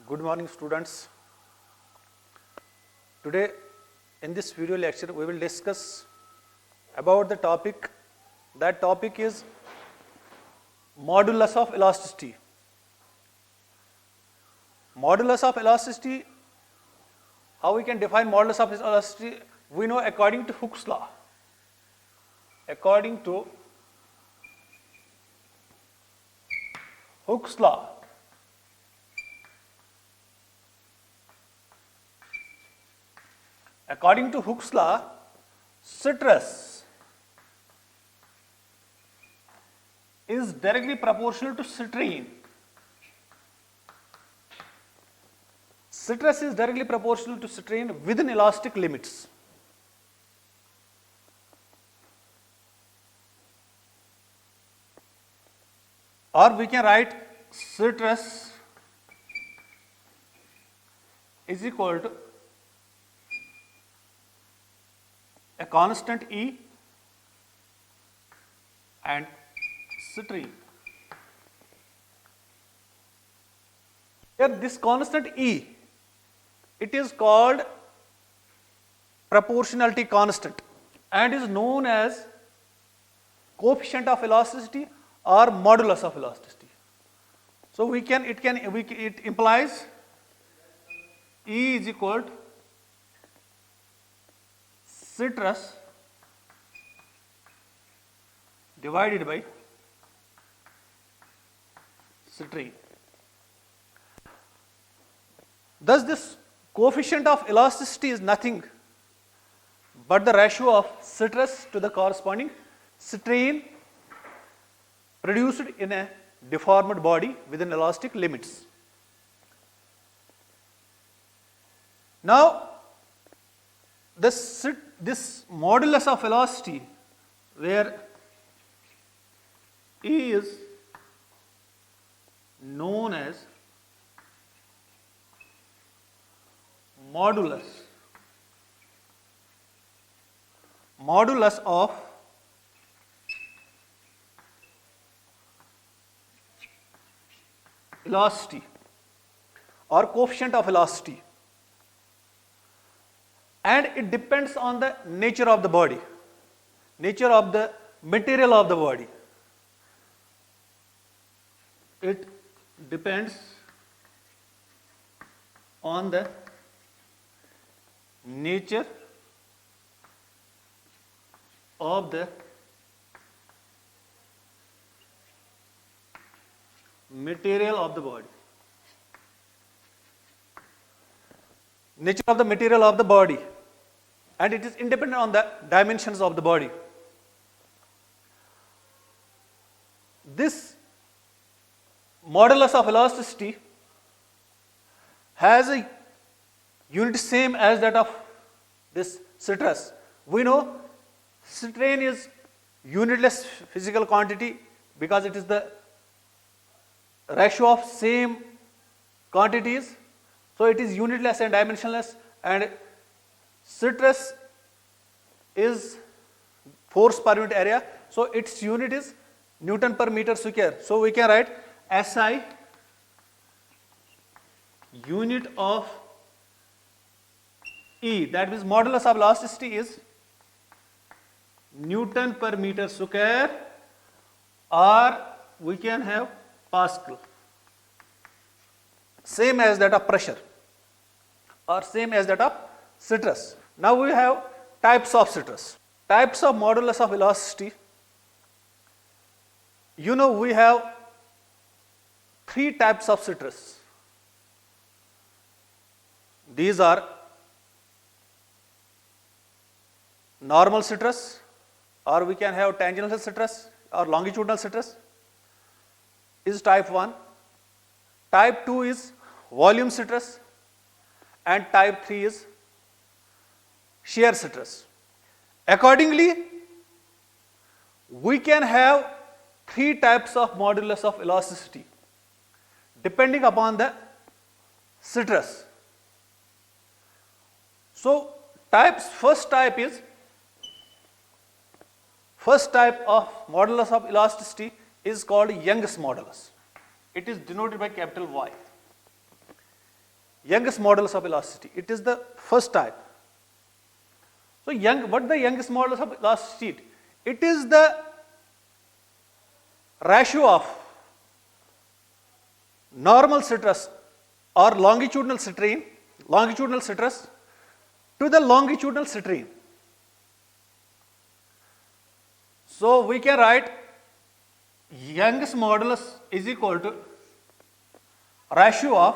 Good morning, students. Today in this video lecture we will discuss about the topic. That topic is modulus of elasticity. Modulus of elasticity, how we can define modulus of elasticity? We know according to Hooke's law. According to Hooke's law, according to Hooke's law, stress is directly proportional to strain. Stress is directly proportional to strain within elastic limits. Or we can write stress is equal to a constant E and strain. Here this constant E, it is called proportionality constant and is known as coefficient of elasticity or modulus of elasticity. So it implies E is equal to stress divided by strain. Thus this coefficient of elasticity is nothing but the ratio of stress to the corresponding strain produced in a deformed body within elastic limits. Now this modulus of elasticity, where E is known as modulus of elasticity or coefficient of elasticity, and it depends on the nature of the body, nature of the material of the body. It depends on the nature of the material of the body. Nature of the material of the body, and it is independent on the dimensions of the body. This modulus of elasticity has a unit same as that of this stress. We know strain is unitless physical quantity because it is the ratio of same quantities. So it is unitless and dimensionless, and stress is force per unit area. So its unit is Newton per meter square. So we can write SI unit of E, that means modulus of elasticity is Newton per meter square, or we can have Pascal, same as that of pressure or same as that of stress. Now we have types of stress, types of modulus of elasticity. You know, we have three types of stress. These are normal stress, or we can have tangential stress or longitudinal stress, is type 1. Type 2 is volume stress, and type 3 is shear stress. Accordingly, we can have three types of modulus of elasticity depending upon the stress. So first type of modulus of elasticity is called Young's modulus. It is denoted by capital Y. Young's modulus of elasticity. It is the first type. So what the Young's modulus of elasticity? It is the ratio of normal stress or longitudinal stress to the longitudinal strain. So we can write Young's modulus is equal to ratio of,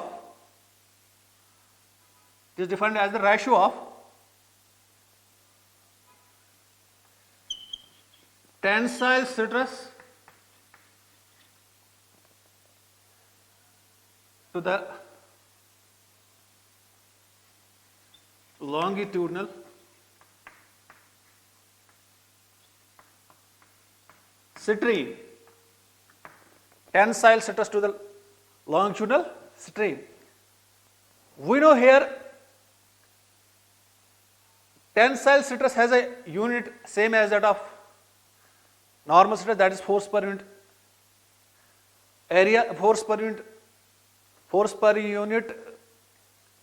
it is defined as the ratio of tensile stress to the longitudinal strain. Tensile stress to the longitudinal strain. We know here tensile stress has a unit same as that of normal stress, that is force per unit area, force per unit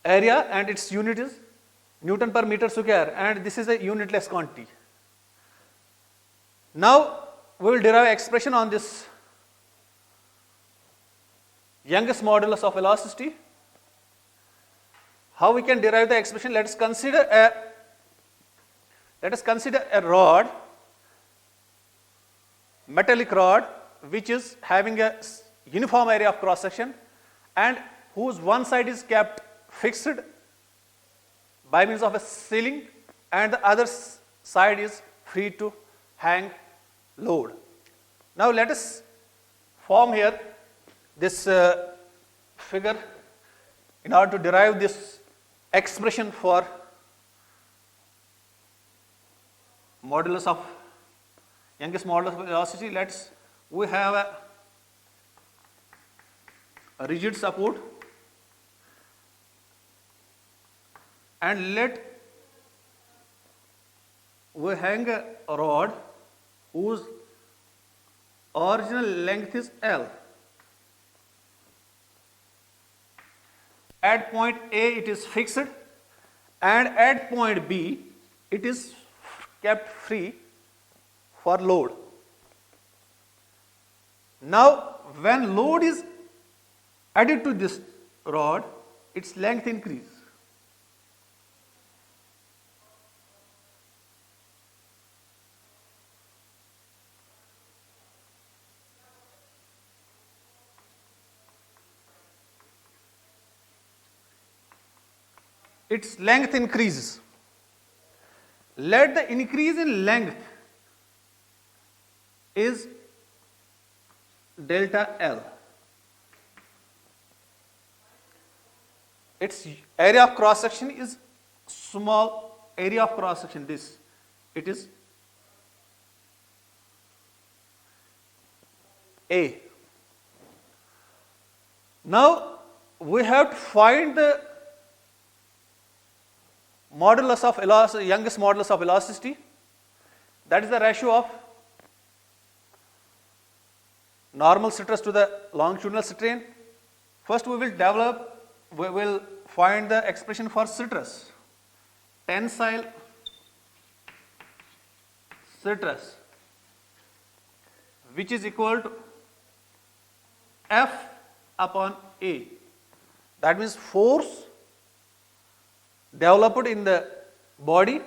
area, and its unit is Newton per meter square, and this is a unitless quantity. Now we will derive expression on this Young's modulus of elasticity. How we can derive the expression? Let us consider a rod, metallic rod, which is having a uniform area of cross section and whose one side is kept fixed by means of a ceiling and the other side is free to hang load. Now let us form here this figure in order to derive this expression for modulus of Young's modulus of elasticity. We have a rigid support, and we hang a rod whose original length is L. At point A it is fixed, and at point B it is kept free for load. Now when load is added to this rod, its length increases. Its length increases. Let the increase in length is delta L. Its area of cross section is small area of cross section. It is A. Now we have to find the modulus of Young's modulus of elasticity. That is the ratio of normal stress to the longitudinal strain. First we will find the expression for stress. Tensile stress, which is equal to F upon A. That means force developed in the body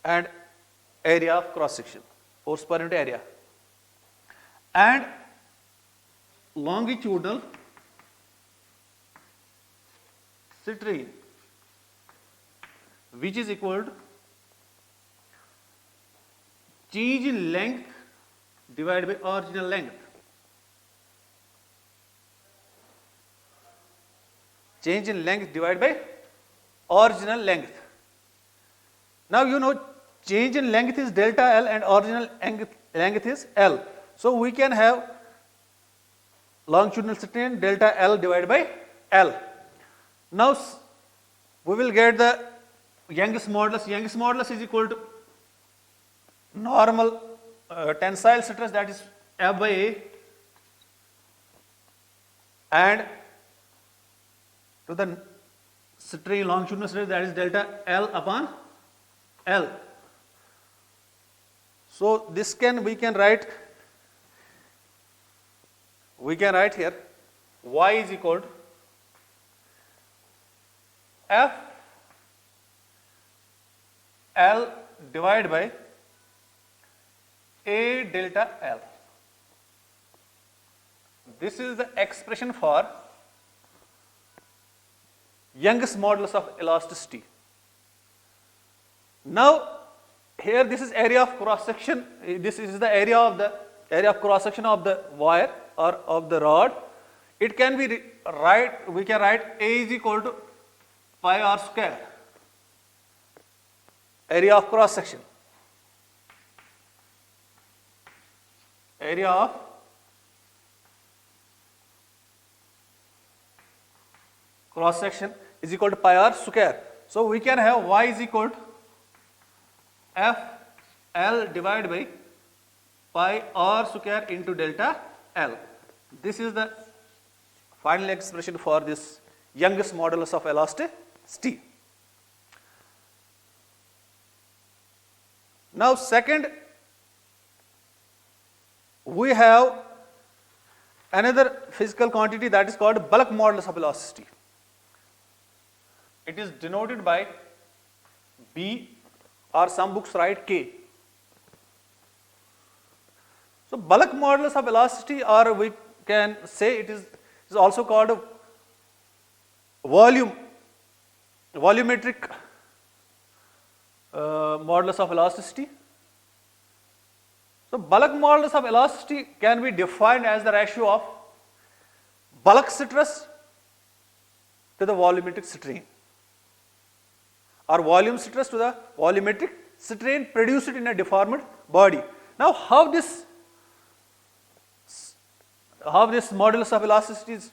and area of cross section, force per unit area, and longitudinal strain, which is equal to change in length divided by original length. Change in length divided by original length. Now you know change in length is delta L and original length is L. So we can have longitudinal strain delta L divided by L. Now we will get the Young's modulus. Young's modulus is equal to normal tensile stress, that is F by A, and to the strain, longitudinal strain, that is delta L upon L. So this we can write here y is equal to F L divided by A delta L. This is the expression for Young's modulus of elasticity. Now here this is area of cross section, this is the area of cross section of the wire or of the rod. It can be we can write A is equal to pi r square, area of cross section, area of cross section is equal to pi r square. So we can have y is equal to F L divided by pi r square into delta L. This is the final expression for this Young's modulus of elasticity. Now second, we have another physical quantity that is called bulk modulus of elasticity. It is denoted by B, or some books write K. So bulk modulus of elasticity, or we can say it is also called volumetric modulus of elasticity. So bulk modulus of elasticity can be defined as the ratio of bulk stress to the volumetric strain, or volume stress to the volumetric strain produced in a deformed body. Now how this modulus of elasticity is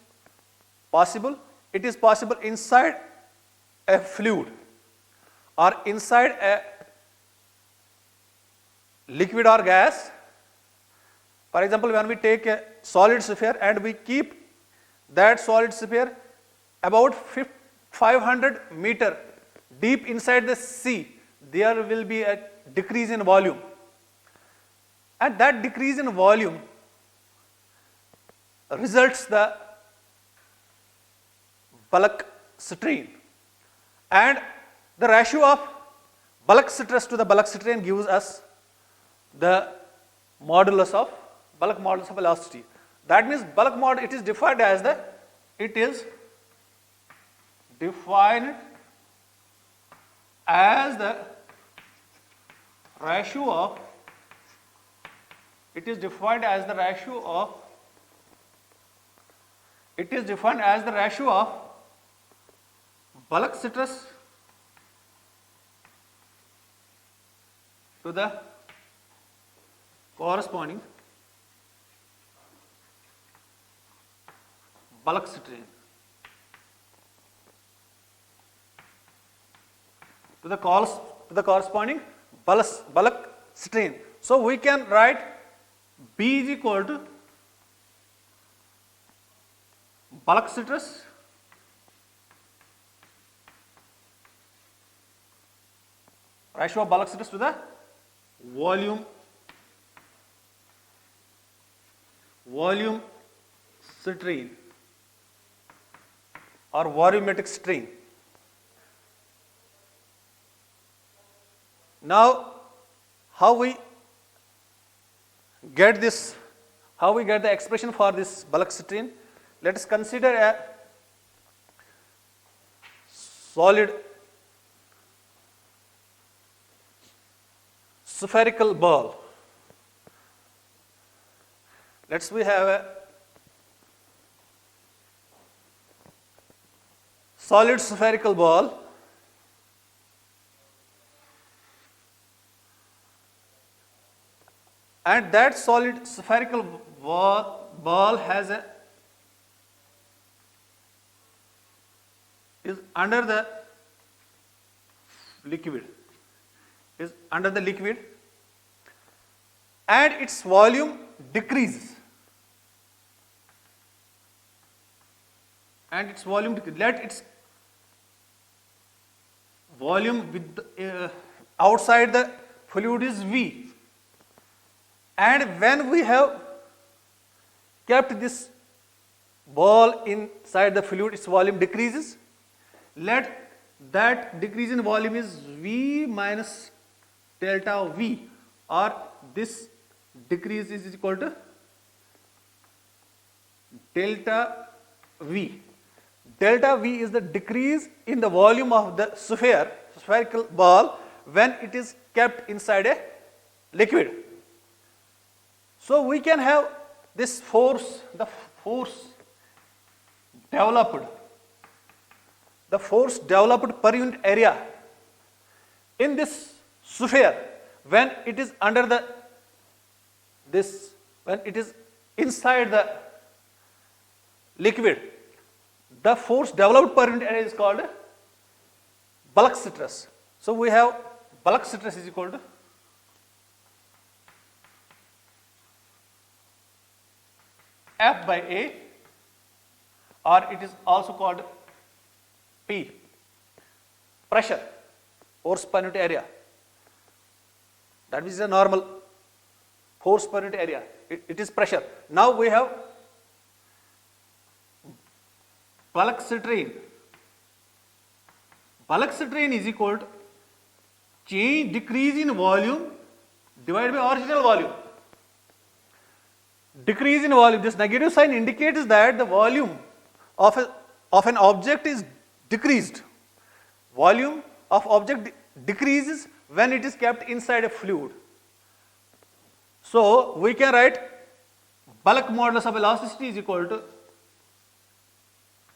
possible? It is possible inside a fluid or inside a liquid or gas. For example, when we take a solid sphere and we keep that solid sphere about 500 meter deep inside the sea, there will be a decrease in volume, and that decrease in volume results the bulk strain, and the ratio of bulk stress to the bulk strain gives us the modulus of bulk modulus of elasticity. That means bulk mod, it is defined as the ratio of bulk stress to the corresponding bulk strain, to the corresponding bulk strain. So we can write B is equal to bulk stress ratio of bulk stress to the volume strain or volumetric strain. Now how we get the expression for this bulk strain? Let us consider a solid spherical ball. Let's we have a solid spherical ball, and that solid spherical ball is under the liquid, and its volume decreases, let its volume with outside the fluid is V, and when we have kept this ball inside the fluid, its volume decreases. Let that decrease in volume is V minus delta V, or this decrease is equal to delta V. Delta V is the decrease in the volume of the spherical ball when it is kept inside a liquid. So we can have this force, the force developed per unit area in this sphere when it is under when it is inside the liquid. The force developed per unit area is called bulk stress. So we have bulk stress is equal to F by A, or it is also called P, pressure, force per unit area. That is a normal force per unit area. It is pressure. Now we have bulk strain. Bulk strain is equal to decrease in volume divided by original volume. Decrease in volume, this negative sign indicates that the volume of an object is decreased. Volume of object decreases when it is kept inside a fluid. So we can write bulk modulus of elasticity is equal to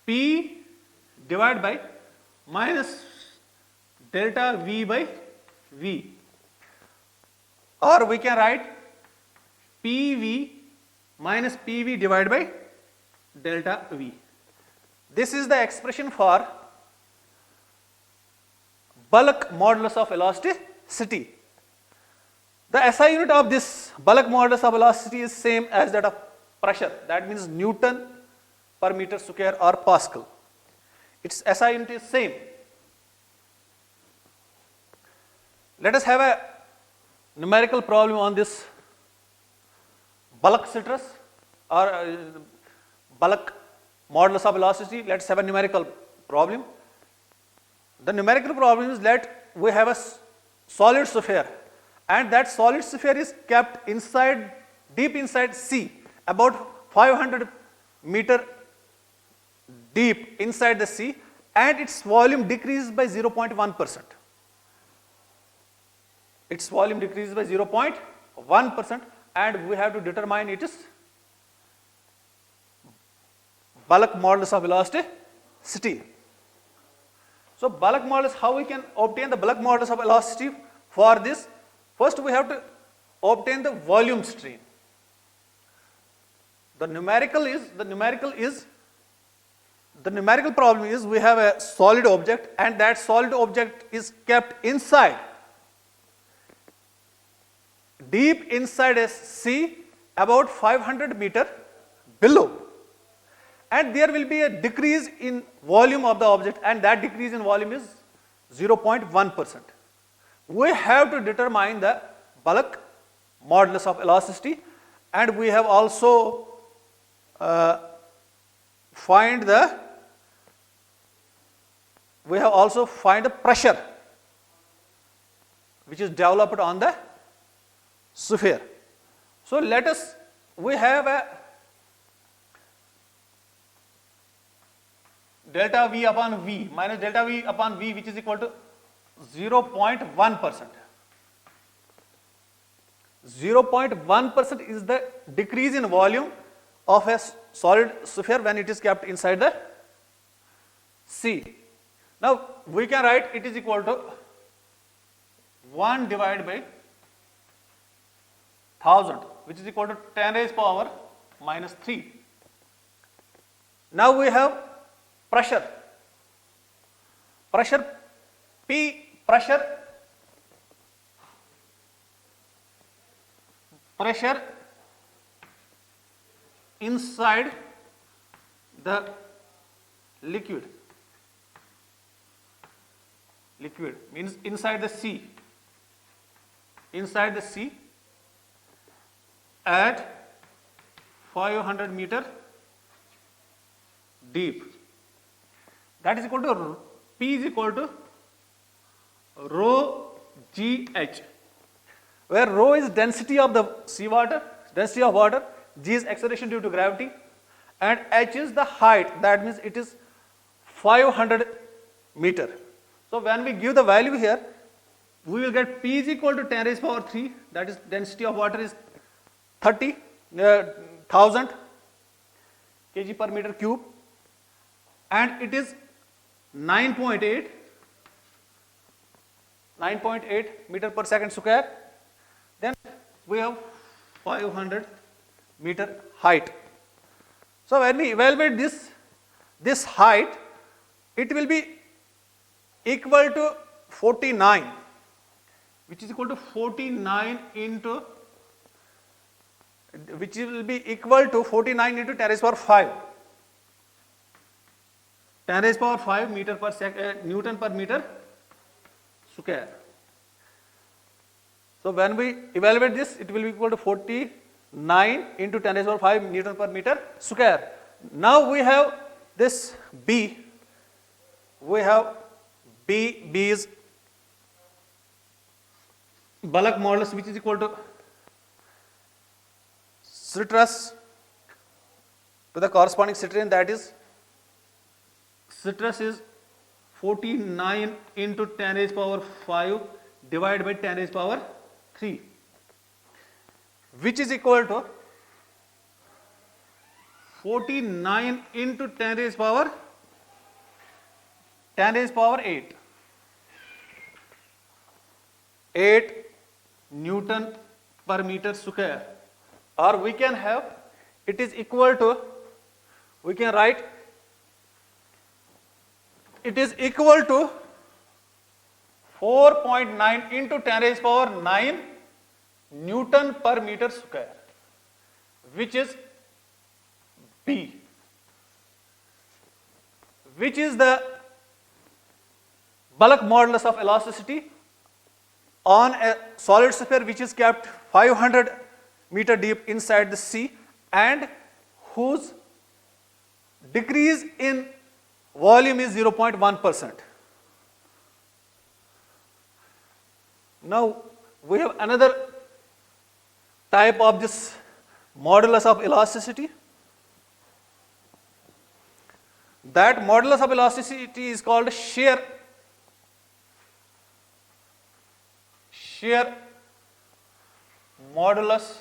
P divided by minus delta V by V, or we can write PV minus PV divided by delta V. This is the expression for bulk modulus of elasticity. The SI unit of this bulk modulus of elasticity is same as that of pressure. That means Newton per meter square or Pascal. Its SI unit is same. Let us have a numerical problem on this bulk stress or bulk modulus of elasticity. Let's have a numerical problem. The numerical problem is that we have a solid sphere, and that solid sphere is kept inside, deep inside sea, about 500 meter deep inside the sea, and its volume decreases by 0.1%. Its volume decreases by 0.1%, and we have to determine its bulk modulus of elasticity. So bulk modulus, how we can obtain the bulk modulus of elasticity? For this, first we have to obtain the volume strain. The numerical problem is we have a solid object, and that solid object is kept inside, deep inside a sea, about 500 meter below, and there will be a decrease in volume of the object, and that decrease in volume is 0.1%. We have to determine the bulk modulus of elasticity, and we have also find the pressure which is developed on the sphere. So let us, we have a delta V upon V minus delta V upon V, which is equal to 0.1%. 0.1% is the decrease in volume of a solid sphere when it is kept inside the sea. Now we can write it is equal to 1 divided by 1000, which is equal to 10 raised power minus 3. Now we have pressure. Pressure P, pressure inside the liquid. liquid means inside the sea, inside the sea at 500 meter deep. That is equal to P is equal to rho GH, where rho is density of the seawater, density of water, G is acceleration due to gravity, and H is the height. That means it is 500 meter. So when we give the value here, we will get P is equal to 10 raised power 3, that is density of water is 30,000 kg per meter cube, and it is 9.8 meter per second square. Then we have 500 meter height. So when we evaluate this height, it will be equal to 49, which is equal to 49 into, which will be equal to 49 into 10 raised power 5. 10 raised power 5 meter per second, Newton per meter square. So when we evaluate this, it will be equal to 49 into 10 raised power 5 Newton per meter square. Now we have this B. We have B is bulk modulus, which is equal to stress to the corresponding strain, that is stress is 49 into 10 raised power 5 divided by 10 raised power 3, which is equal to 49 into 10 raised power 8 Newton per meter square, or we can have it is equal to, we can write it is equal to 4.9 into 10 raised power 9 Newton per meter square, which is B, which is the bulk modulus of elasticity on a solid sphere which is kept 500 meter deep inside the sea and whose decrease in volume is 0.1%. Now we have another type of this modulus of elasticity. That modulus of elasticity is called shear modulus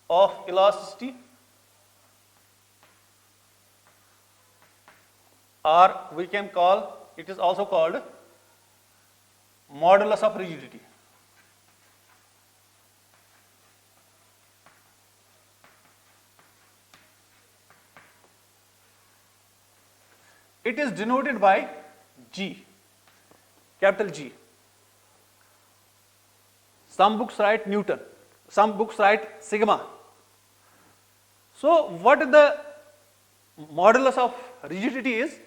of elasticity, or we can call, it is also called modulus of rigidity. It is denoted by G, capital G. Some books write Newton, some books write sigma. So what the modulus of rigidity is?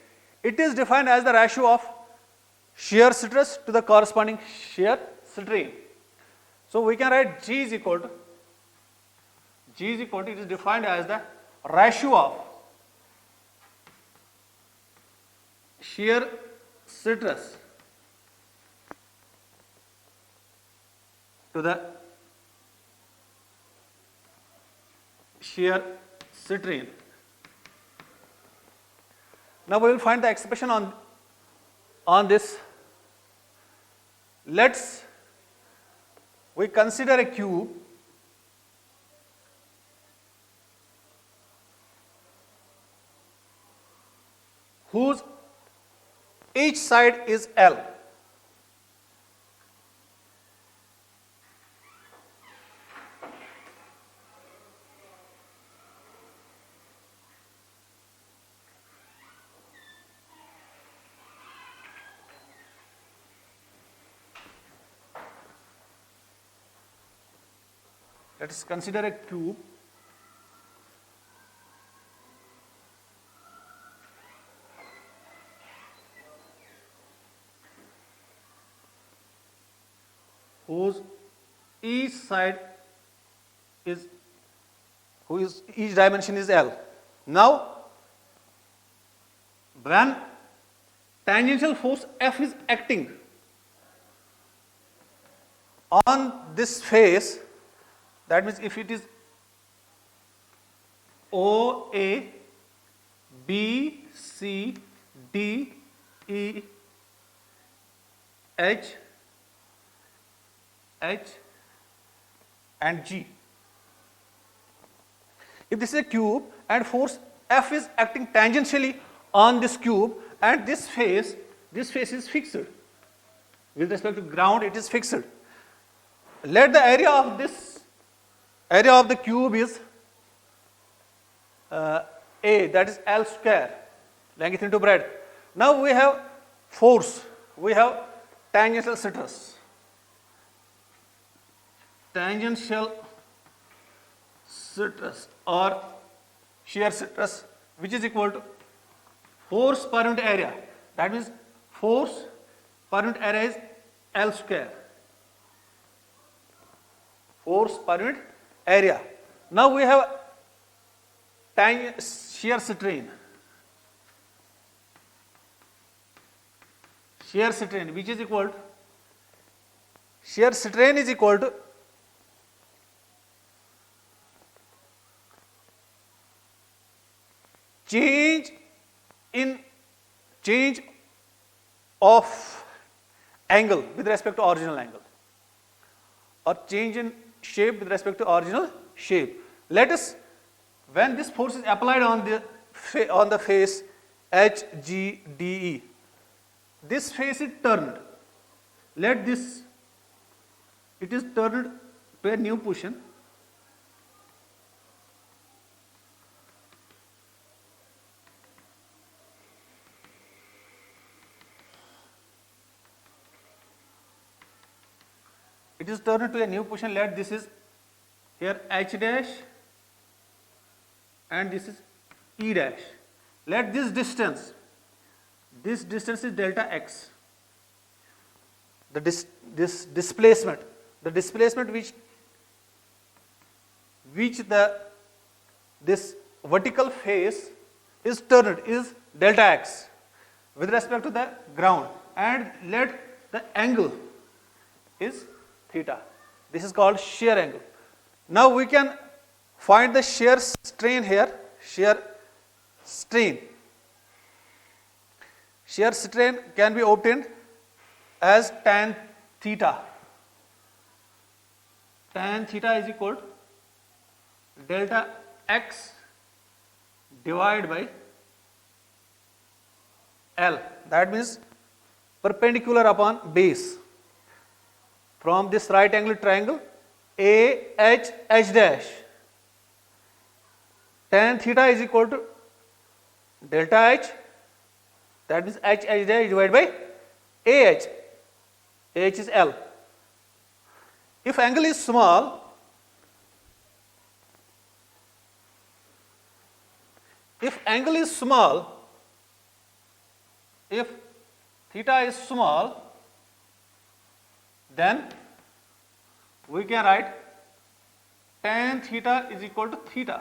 It is defined as the ratio of shear stress to the corresponding shear strain. So we can write G is equal to, it is defined as the ratio of shear stress to the shear strain. Now we will find the expression on this. We consider a cube whose each side is L. Let us consider a cube each side is, each dimension is L. Now, when tangential force F is acting on this face, that means if it is OA, B, C, D, E, H, and G. If this is a cube and force F is acting tangentially on this cube, and this face is fixed. With respect to ground, it is fixed. Let the area of the cube is A, that is L square, length into breadth. Now we have force, we have tangential stress. Tangential stress or shear stress, which is equal to force per unit area. That means force per unit area is L square. Force per unit area. Now we have shear strain. Shear strain, which is equal to, shear strain is equal to change of angle with respect to original angle, or change in shape with respect to original shape. Let us, when this force is applied on the face HGDE, this face is turned. Let this, it is turned to a new position. It is turned to a new position. Let this is here H dash and this is E dash. Let this distance is delta x. This displacement which this vertical face is turned is delta x with respect to the ground, and let the angle is theta. This is called shear angle. Now we can find the shear strain here. Shear strain can be obtained as tan theta. Tan theta is equal to delta x divided by L. That means perpendicular upon base. From this right angle triangle AH dash, tan theta is equal to delta H, that means H dash divided by AH. AH is L. If angle is small, if theta is small, then we can write tan theta is equal to theta.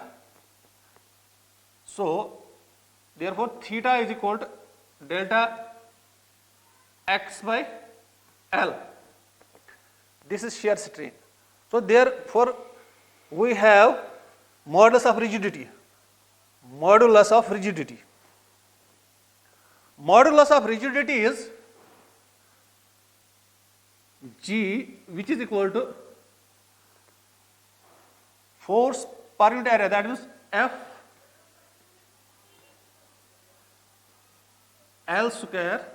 So, therefore, theta is equal to delta x by L. This is shear strain. So, therefore, we have modulus of rigidity. Modulus of rigidity. Modulus of rigidity is G, which is equal to force per unit area, that means F L square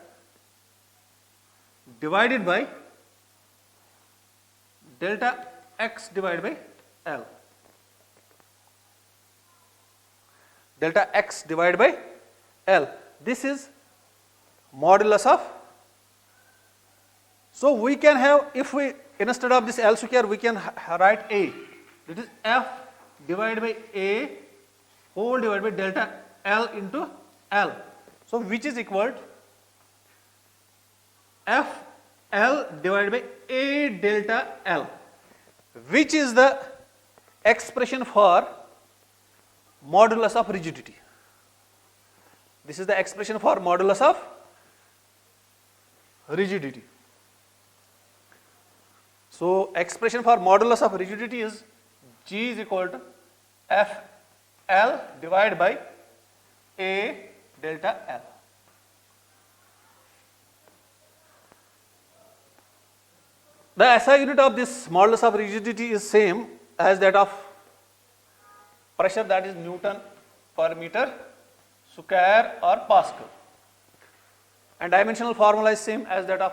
divided by delta x divided by L. Delta x divided by L. This is modulus of. So we can have, if we, instead of this L square, we can write A. It is F divided by A whole divided by delta L into L. So which is equal to F L divided by A delta L. which is the expression for modulus of rigidity. This is the expression for modulus of rigidity. So expression for modulus of rigidity is G is equal to FL divided by A delta L. The SI unit of this modulus of rigidity is same as that of pressure, that is Newton per meter square or Pascal, and dimensional formula is same as that of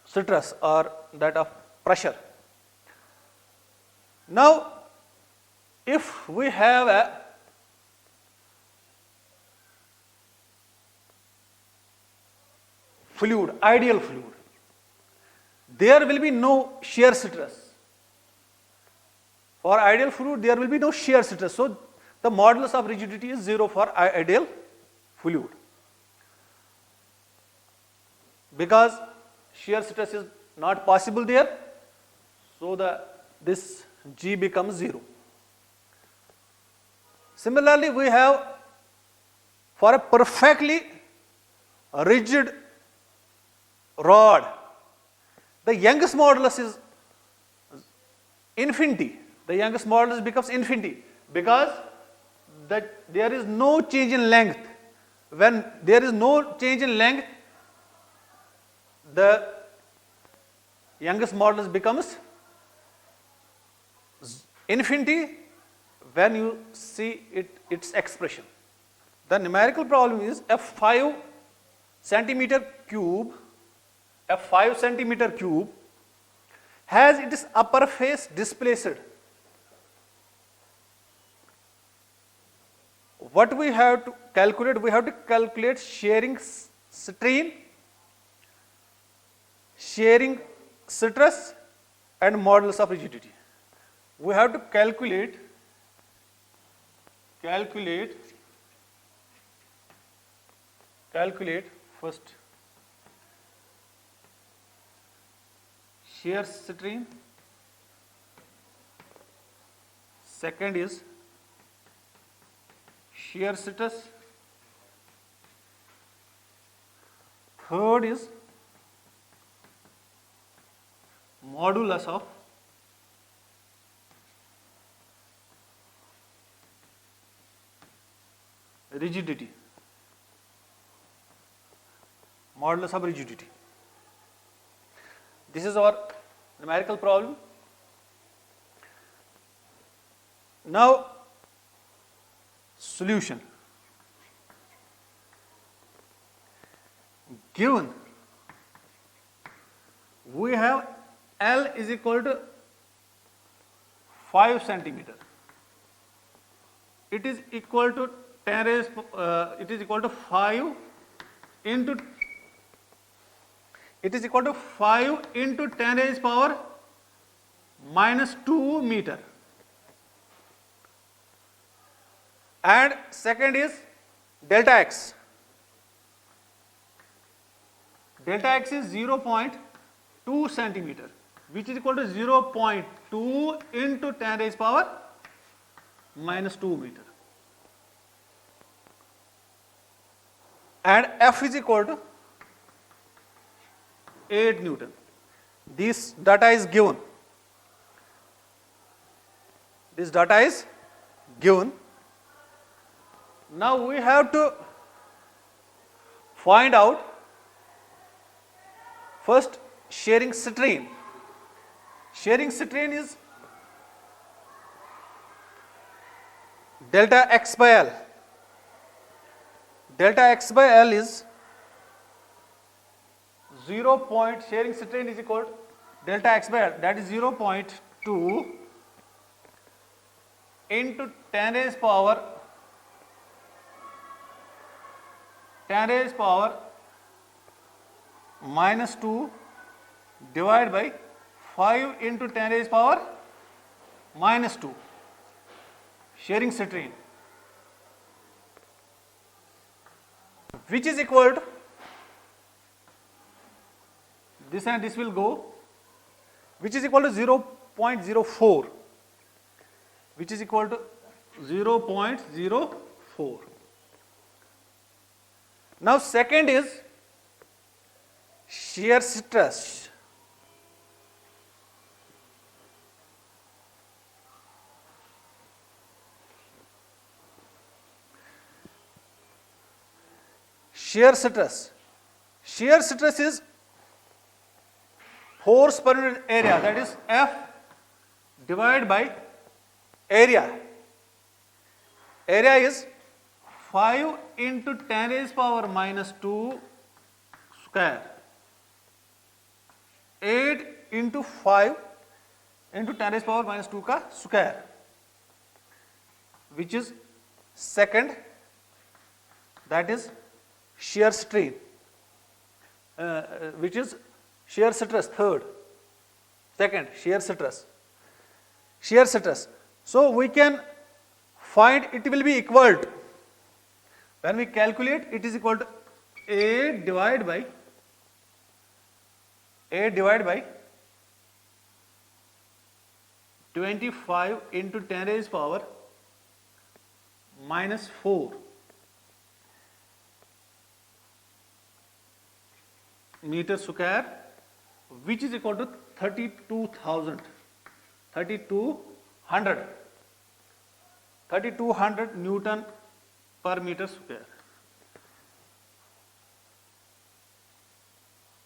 stress or that of pressure. Now, if we have a fluid, ideal fluid, there will be no shear stress. For ideal fluid, there will be no shear stress. So, the modulus of rigidity is 0 for ideal fluid, because shear stress is not possible there. So, this G becomes 0. Similarly, we have for a perfectly rigid rod, the Young's modulus is infinity. The Young's modulus becomes infinity because there is no change in length. When there is no change in length, the Young's modulus becomes infinity when you see its expression. The numerical problem is a 5 centimeter cube has its upper face displaced. What we have to calculate? We have to calculate shearing strain, shearing stress, and modulus of rigidity. We have to calculate first shear strain, second is shear stress, third is modulus of rigidity. Modulus of rigidity. This is our numerical problem. Now, solution. Given we have L is equal to 5 centimeter. It is equal to 10 raised, it is equal to 5 into, it is equal to 5 into 10 raised power minus 2 meter. And second is delta x. Delta x is 0.2 centimeter, which is equal to 0.2 into 10 raised power minus 2 meter. And F is equal to 8 Newton. This data is given. This data is given. Now we have to find out first shearing strain. Shearing strain is delta x by L. Delta x by L is 0. Shearing strain is equal to delta x by L, that is 0.2 into 10 raised power minus 2 divided by 5 into 10 raised power minus 2. Shearing strain, which is equal to, this and this will go, which is equal to 0.04, which is equal to 0.04. Now second is shear stress. Shear stress. Shear stress is force per unit area, that is F divided by area. Area is 5 into 10 raised power minus 2 square. 8 into 5 into 10 raised power minus 2 का square, which is second, that is shear strain, which is shear stress, third. Second, shear stress. Shear stress. So we can find it will be equal to, when we calculate, it is equal to A divided by 25 into 10 raised power minus 4 meter square, which is equal to 3200 Newton per meter square.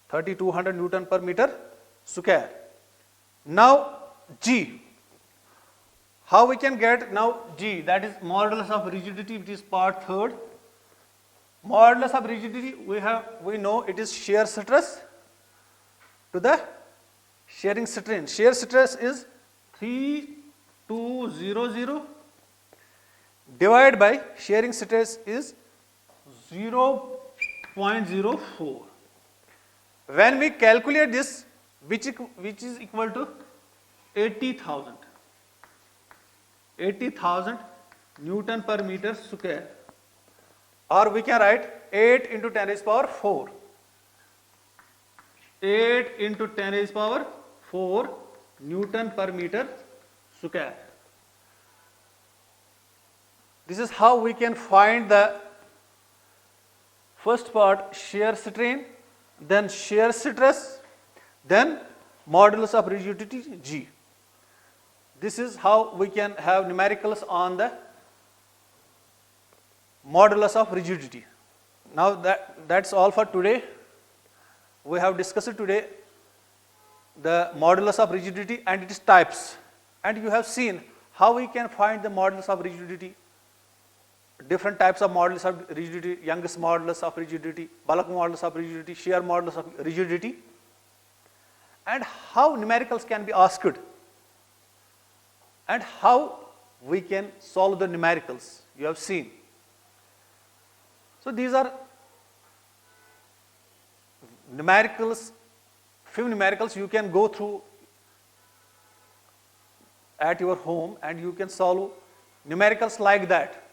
3200 Newton per meter square. Now G. How we can get now G, that is modulus of rigidity, which is part third. Modulus of rigidity, we know it is shear stress to the shearing strain. Shear stress is 3200 divided by shearing stress is 0.04. When we calculate this, which is equal to 80,000 Newton per meter square, or we can write 8 into 10 raised power 4. 8 into 10 raised power 4 Newton per meter square. This is how we can find the first part, shear strain, then shear stress, then modulus of rigidity G. This is how we can have numericals on the modulus of rigidity. Now that's all for today. We have discussed today the modulus of rigidity and its types, and you have seen how we can find the modulus of rigidity, different types of modulus of rigidity, Young's modulus of rigidity, bulk modulus of rigidity, shear modulus of rigidity, and how numericals can be asked, and how we can solve the numericals. You have seen. So these are numericals, few numericals you can go through at your home, and you can solve numericals like that.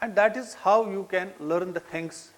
And that is how you can learn the things